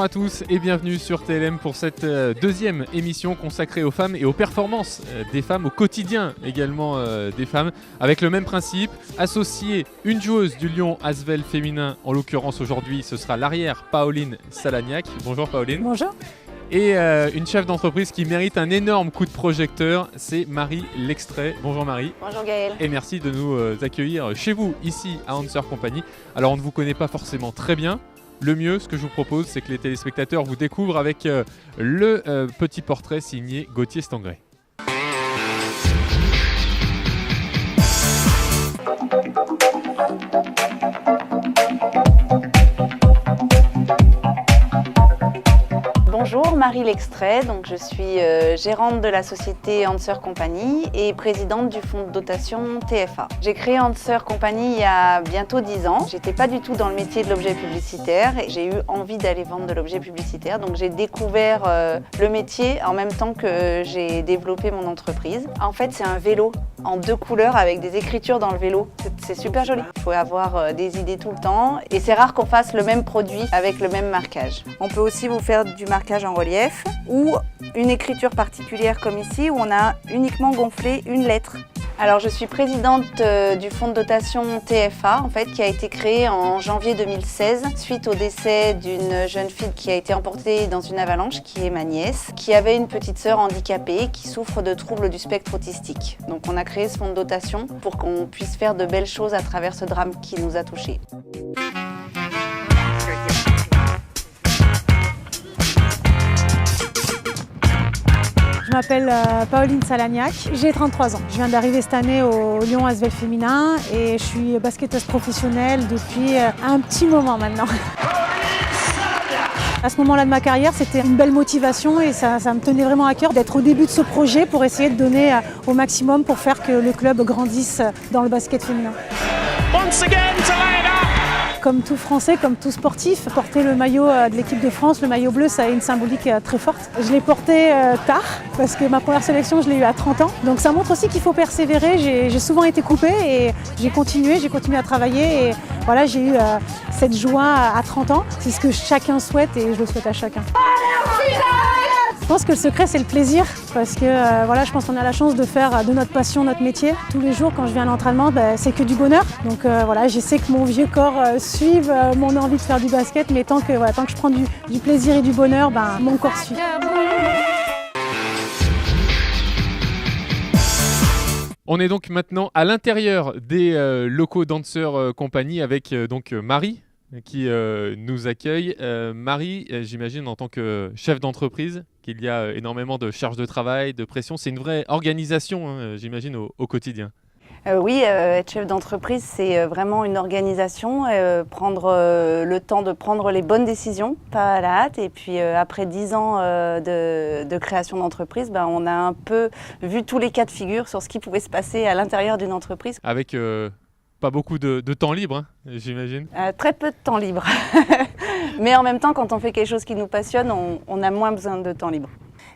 à tous et bienvenue sur TLM pour cette deuxième émission consacrée aux femmes et aux performances des femmes, au quotidien également des femmes, avec le même principe, associer une joueuse du Lyon Asvel féminin, en l'occurrence aujourd'hui ce sera l'arrière Pauline Salagnac. Bonjour Pauline. Bonjour. Et une chef d'entreprise qui mérite un énorme coup de projecteur, c'est Marie L'Extrait. Bonjour Marie. Bonjour Gaël. Et merci de nous accueillir chez vous, ici à Hanser Company. Alors on ne vous connaît pas forcément très bien. Le mieux, ce que je vous propose, c'est que les téléspectateurs vous découvrent avec le petit portrait signé Gauthier Stangré. Bonjour, Marie L'Extrait, donc je suis gérante de la société Hanser Company et présidente du fonds de dotation TFA. J'ai créé Hanser Company il y a bientôt 10 ans. J'étais pas du tout dans le métier de l'objet publicitaire et j'ai eu envie d'aller vendre de l'objet publicitaire. Donc j'ai découvert le métier en même temps que j'ai développé mon entreprise. En fait, c'est un vélo en 2 couleurs avec des écritures dans le vélo. C'est super joli. Il faut avoir des idées tout le temps et c'est rare qu'on fasse le même produit avec le même marquage. On peut aussi vous faire du marquage en relief ou une écriture particulière comme ici où on a uniquement gonflé une lettre. Alors je suis présidente du fonds de dotation TFA en fait, qui a été créé en janvier 2016 suite au décès d'une jeune fille qui a été emportée dans une avalanche, qui est ma nièce, qui avait une petite sœur handicapée qui souffre de troubles du spectre autistique. Donc on a créé ce fonds de dotation pour qu'on puisse faire de belles choses à travers ce drame qui nous a touchés. Je m'appelle Pauline Salagnac, j'ai 33 ans. Je viens d'arriver cette année au Lyon Asvel féminin et je suis basketteuse professionnelle depuis un petit moment maintenant. À ce moment-là de ma carrière, c'était une belle motivation et ça me tenait vraiment à cœur d'être au début de ce projet pour essayer de donner au maximum pour faire que le club grandisse dans le basket féminin. Once again, Comme tout Français, comme tout sportif, porter le maillot de l'équipe de France, le maillot bleu, ça a une symbolique très forte. Je l'ai porté tard, parce que ma première sélection, je l'ai eue à 30 ans. Donc ça montre aussi qu'il faut persévérer. J'ai souvent été coupée et j'ai continué à travailler. Et voilà, j'ai eu cette joie à 30 ans. C'est ce que chacun souhaite et je le souhaite à chacun. Je pense que le secret, c'est le plaisir, parce que voilà, je pense qu'on a la chance de faire de notre passion notre métier. Tous les jours, quand je viens à l'entraînement, c'est que du bonheur. Donc voilà, j'essaie que mon vieux corps suive mon envie de faire du basket, mais tant que je prends du plaisir et du bonheur, mon corps suit. On est donc maintenant à l'intérieur des locaux d'Hanser Company avec donc Marie qui nous accueille. Marie, j'imagine en tant que chef d'entreprise qu'il y a énormément de charges de travail, de pression. C'est une vraie organisation, hein, j'imagine, au quotidien. Oui, être chef d'entreprise, c'est vraiment une organisation, prendre le temps de prendre les bonnes décisions, pas à la hâte. Et puis après 10 ans de création d'entreprise, on a un peu vu tous les cas de figure sur ce qui pouvait se passer à l'intérieur d'une entreprise. Avec pas beaucoup de temps libre, hein, j'imagine. Très peu de temps libre. Mais en même temps, quand on fait quelque chose qui nous passionne, on a moins besoin de temps libre.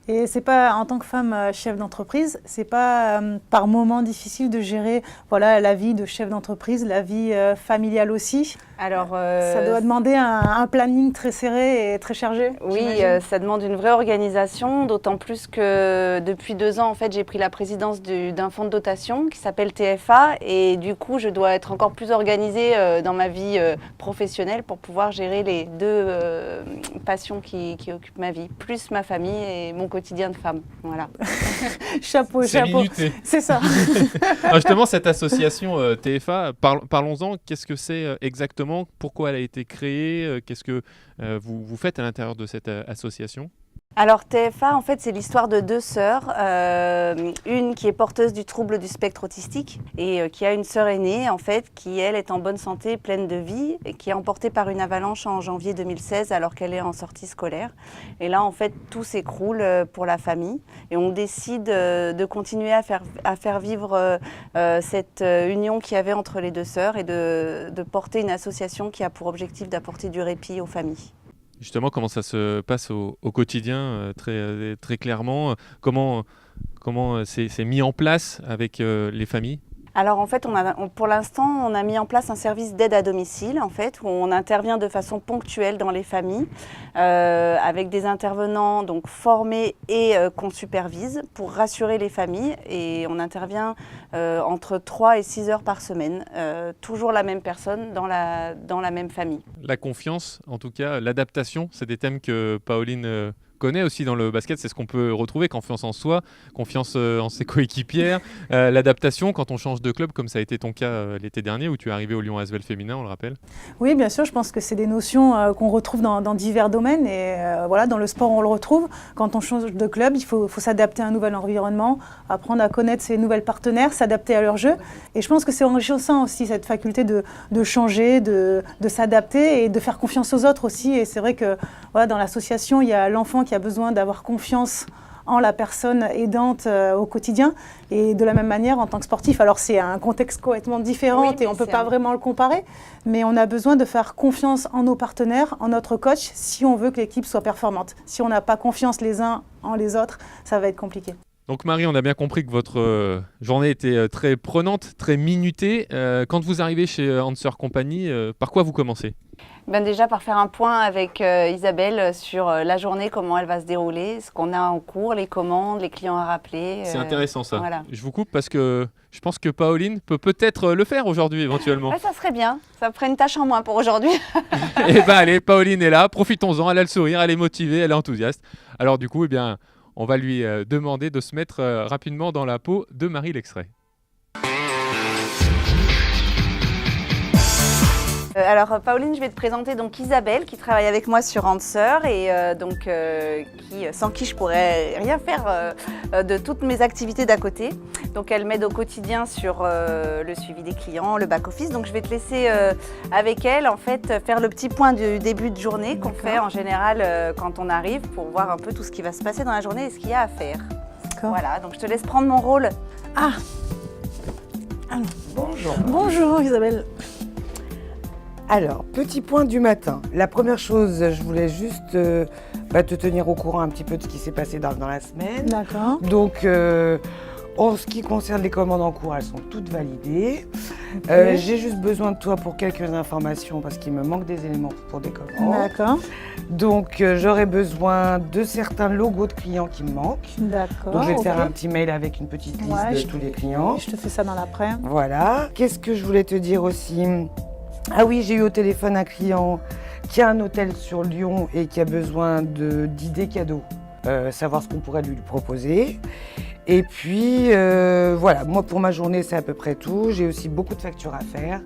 Et c'est pas, en tant que femme chef d'entreprise, c'est pas par moments difficile de gérer la vie de chef d'entreprise, la vie familiale aussi. Alors, ça doit demander un planning très serré et très chargé. Oui, ça demande une vraie organisation, d'autant plus que depuis 2 ans, en fait, j'ai pris la présidence d'un fonds de dotation qui s'appelle TFA et du coup, je dois être encore plus organisée dans ma vie professionnelle pour pouvoir gérer les 2 passions qui occupent ma vie, plus ma famille et mon quotidien de femme. Voilà. Chapeau. Minuté. C'est ça. Alors justement, cette association TFA, parlons-en. Qu'est-ce que c'est exactement? Pourquoi elle a été créée? Qu'est-ce que vous faites à l'intérieur de cette association? Alors TFA, en fait, c'est l'histoire de 2 sœurs, une qui est porteuse du trouble du spectre autistique et qui a une sœur aînée, en fait, qui elle est en bonne santé, pleine de vie, et qui est emportée par une avalanche en janvier 2016 alors qu'elle est en sortie scolaire. Et là, en fait, tout s'écroule pour la famille et on décide de continuer à faire vivre cette union qu'il y avait entre les 2 sœurs et de porter une association qui a pour objectif d'apporter du répit aux familles. Justement, comment ça se passe au quotidien, très clairement? Comment c'est mis en place avec les familles? Alors en fait, pour l'instant, on a mis en place un service d'aide à domicile, en fait, où on intervient de façon ponctuelle dans les familles, avec des intervenants donc formés et qu'on supervise pour rassurer les familles. Et on intervient entre 3 et 6 heures par semaine, toujours la même personne dans la même famille. La confiance, en tout cas, l'adaptation, c'est des thèmes que Pauline connaît aussi dans le basket, c'est ce qu'on peut retrouver, confiance en soi, confiance en ses coéquipières, l'adaptation quand on change de club, comme ça a été ton cas l'été dernier où tu es arrivé au Lyon Asvel féminin, on le rappelle. Oui, bien sûr, je pense que c'est des notions qu'on retrouve dans divers domaines et voilà, dans le sport on le retrouve. Quand on change de club, il faut s'adapter à un nouvel environnement, apprendre à connaître ses nouvelles partenaires, s'adapter à leur jeu. Et je pense que c'est enrichissant aussi cette faculté de changer, de s'adapter et de faire confiance aux autres aussi. Et c'est vrai que voilà, dans l'association, il y a l'enfant qui a besoin d'avoir confiance en la personne aidante au quotidien et de la même manière en tant que sportif. Alors c'est un contexte complètement différent et on ne peut pas vraiment le comparer, mais on a besoin de faire confiance en nos partenaires, en notre coach, si on veut que l'équipe soit performante. Si on n'a pas confiance les uns en les autres, ça va être compliqué. Donc Marie, on a bien compris que votre journée était très prenante, très minutée. Quand vous arrivez chez Hanser Compagnie, par quoi vous commencez ? Déjà par faire un point avec Isabelle sur la journée, comment elle va se dérouler, ce qu'on a en cours, les commandes, les clients à rappeler. C'est intéressant ça. Voilà. Je vous coupe parce que je pense que Pauline peut peut-être le faire aujourd'hui éventuellement. Ouais, ça serait bien, ça me ferait une tâche en moins pour aujourd'hui. Eh bien allez, Pauline est là, profitons-en, elle a le sourire, elle est motivée, elle est enthousiaste. Alors du coup, on va lui demander de se mettre rapidement dans la peau de Marie l'extrait. Alors Pauline, je vais te présenter donc Isabelle qui travaille avec moi sur Hanser et sans qui je pourrais rien faire de toutes mes activités d'à côté. Donc elle m'aide au quotidien sur le suivi des clients, le back-office. Donc je vais te laisser avec elle en fait faire le petit point du début de journée qu'on fait en général quand on arrive pour voir un peu tout ce qui va se passer dans la journée et ce qu'il y a à faire. Voilà, donc je te laisse prendre mon rôle. Ah. Alors, bonjour. Bonjour Isabelle. Alors, petit point du matin. La première chose, je voulais juste te tenir au courant un petit peu de ce qui s'est passé dans la semaine. D'accord. Donc, en ce qui concerne les commandes en cours, elles sont toutes validées. Okay. J'ai juste besoin de toi pour quelques informations parce qu'il me manque des éléments pour des commandes. D'accord. Donc, j'aurai besoin de certains logos de clients qui me manquent. D'accord. Donc, je vais te faire un petit mail avec une petite liste de tous les clients. Je te fais ça dans l'après. Voilà. Qu'est-ce que je voulais te dire aussi ? Ah oui, j'ai eu au téléphone un client qui a un hôtel sur Lyon et qui a besoin d'idées cadeaux, savoir ce qu'on pourrait lui proposer. Et puis voilà, moi pour ma journée c'est à peu près tout. J'ai aussi beaucoup de factures à faire.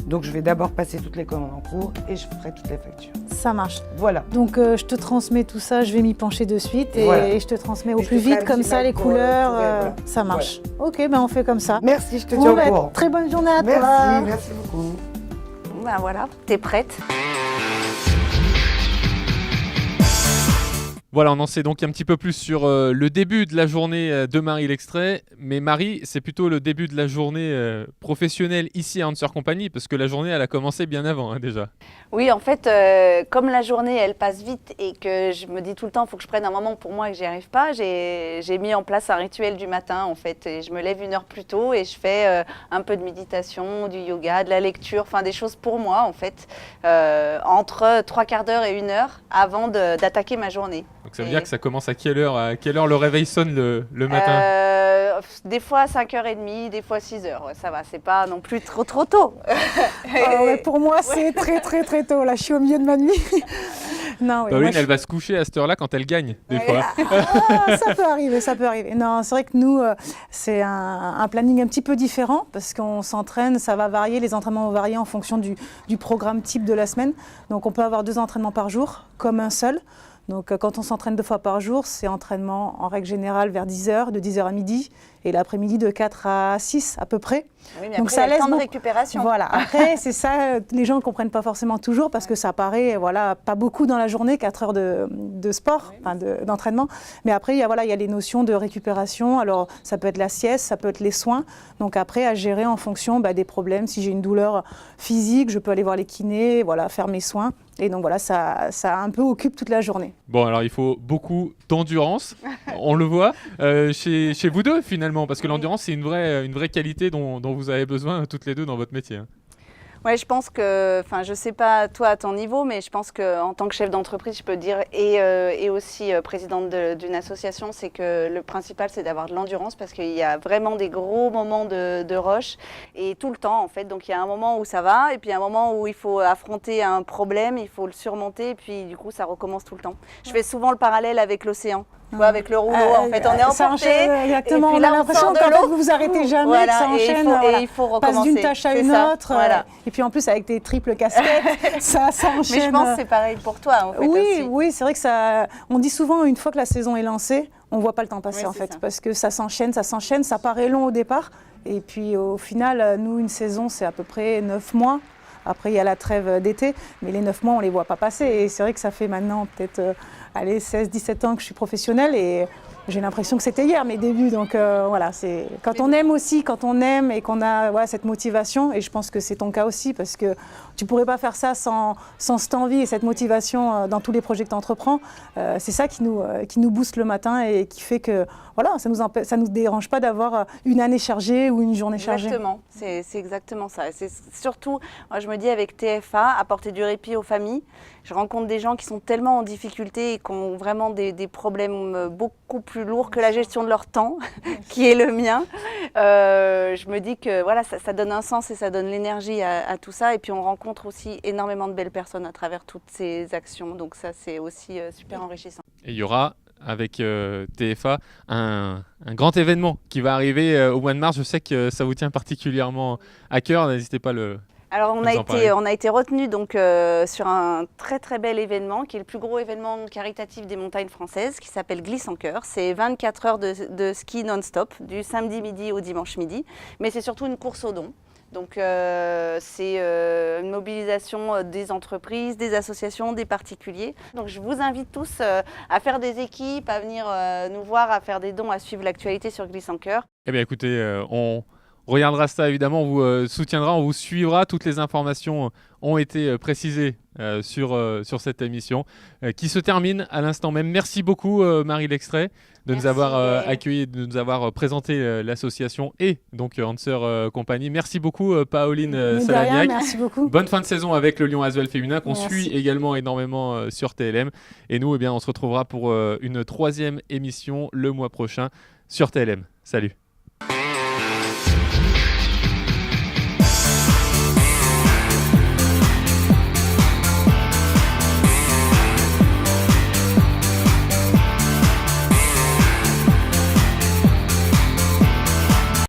Donc je vais d'abord passer toutes les commandes en cours et je ferai toutes les factures. Ça marche. Voilà. Donc je te transmets tout ça, je vais m'y pencher de suite et je te transmets au plus vite comme ça les couleurs. Voilà. Ça marche. Voilà. Ok, on fait comme ça. Merci, je te tiens au courant. Très bonne journée à toi. Merci beaucoup. Voilà, t'es prête? Voilà, on en sait donc un petit peu plus sur le début de la journée de Marie l'extrait. Mais Marie, c'est plutôt le début de la journée professionnelle ici à Hanser Compagnie, parce que la journée, elle a commencé bien avant déjà. Oui, en fait, comme la journée, elle passe vite et que je me dis tout le temps, il faut que je prenne un moment pour moi et que j'y arrive pas, j'ai mis en place un rituel du matin, en fait. Et je me lève 1 heure plus tôt et je fais un peu de méditation, du yoga, de la lecture, enfin des choses pour moi, en fait, entre 3/4 d'heure et 1 heure avant d'attaquer ma journée. Donc ça veut dire que ça commence à quelle heure le réveil sonne le matin? Des fois à 5h30, des fois 6h. Ouais, ça va, c'est pas non plus trop tôt. Pour moi, c'est très tôt. Là, je suis au milieu de ma nuit. Non, Pauline, elle va se coucher à cette heure-là quand elle gagne, des fois. Ça peut arriver. Non, c'est vrai que nous, c'est un planning un petit peu différent parce qu'on s'entraîne, ça va varier, les entraînements vont varier en fonction du programme type de la semaine. Donc on peut avoir 2 entraînements par jour, comme un seul. Donc quand on s'entraîne 2 fois par jour, c'est entraînement en règle générale vers 10h, de 10h à midi, et l'après-midi de 4 à 6 à peu près. Oui, mais donc après, ça il y a laisse le temps de récupération. Voilà, après c'est ça, les gens ne comprennent pas forcément toujours parce que ça paraît pas beaucoup dans la journée, 4 heures de sport, d'entraînement. Mais après, il y a les notions de récupération. Alors ça peut être la sieste, ça peut être les soins. Donc après, à gérer en fonction des problèmes. Si j'ai une douleur physique, je peux aller voir les kinés, faire mes soins. Et donc voilà, ça un peu occupe toute la journée. Bon, alors il faut beaucoup d'endurance, on le voit, chez vous deux finalement, parce que l'endurance c'est une vraie qualité dont vous avez besoin toutes les deux dans votre métier. Ouais, je pense que, enfin, je sais pas toi à ton niveau, mais je pense qu'en tant que chef d'entreprise, je peux dire, et aussi présidente d'une association, c'est que le principal, c'est d'avoir de l'endurance parce qu'il y a vraiment des gros moments de rush et tout le temps en fait. Donc il y a un moment où ça va et puis un moment où il faut affronter un problème, il faut le surmonter et puis du coup ça recommence tout le temps. Je fais souvent le parallèle avec l'océan. Tu vois, avec le rouleau, en fait, on est emporté. Exactement, et puis on là, a l'impression de qu'en fait, l'eau. vous vous arrêtez jamais, Voilà, que ça enchaîne. et il faut recommencer. Passe d'une tâche à une autre. Voilà. Et puis en plus, avec tes triples casquettes, ça enchaîne. Mais je pense que c'est pareil pour toi, en fait. Oui, aussi. c'est vrai que ça. On dit souvent, une fois que la saison est lancée, on voit pas le temps passer, Oui, en fait, ça. parce que ça s'enchaîne, ça paraît long au départ. Et puis au final, nous, une saison, c'est à peu près 9 mois. Après, il y a la trêve d'été, mais les 9 mois, on ne les voit pas passer. Et c'est vrai que ça fait maintenant peut-être 16-17 ans que je suis professionnelle et j'ai l'impression que c'était hier mes débuts. Donc voilà, c'est quand on aime aussi, quand on aime et qu'on a cette motivation, et je pense que c'est ton cas aussi, parce que tu ne pourrais pas faire ça sans cette envie et cette motivation dans tous les projets que tu entreprends. C'est ça qui nous booste le matin et qui fait que voilà, ça nous dérange pas d'avoir une année chargée ou une journée chargée. Exactement, c'est exactement ça. C'est surtout, moi je me dis avec TFA, apporter du répit aux familles. Je rencontre des gens qui sont tellement en difficulté et qui ont vraiment des problèmes beaucoup plus lourds que la gestion de leur temps, qui est le mien. Je me dis que voilà, ça donne un sens et ça donne l'énergie à tout ça. Et puis on rencontre aussi énormément de belles personnes à travers toutes ces actions. Donc ça, c'est aussi super enrichissant. Et il y aura avec TFA un grand événement qui va arriver au mois de mars. Je sais que ça vous tient particulièrement à cœur. N'hésitez pas Alors on a été retenu donc sur un très très bel événement qui est le plus gros événement caritatif des montagnes françaises qui s'appelle Glisse en Cœur. C'est 24 heures de ski non-stop du samedi midi au dimanche midi, mais c'est surtout une course aux dons. Donc c'est une mobilisation des entreprises, des associations, des particuliers. Donc je vous invite tous à faire des équipes, à venir nous voir, à faire des dons, à suivre l'actualité sur Glisse en Cœur. Eh bien écoutez, on regardera ça évidemment, on vous soutiendra, on vous suivra. Toutes les informations ont été précisées sur cette émission qui se termine à l'instant même. Merci beaucoup Marie Lextrait de nous avoir accueillis, de nous avoir présenté l'association et donc Hanser Compagnie. Merci beaucoup Pauline Salagnac. Merci beaucoup. Bonne fin de saison avec le Lyon Asvel féminin qu'on Merci. suit également énormément sur TLM. Et nous, eh bien, on se retrouvera pour une 3e émission le mois prochain sur TLM. Salut.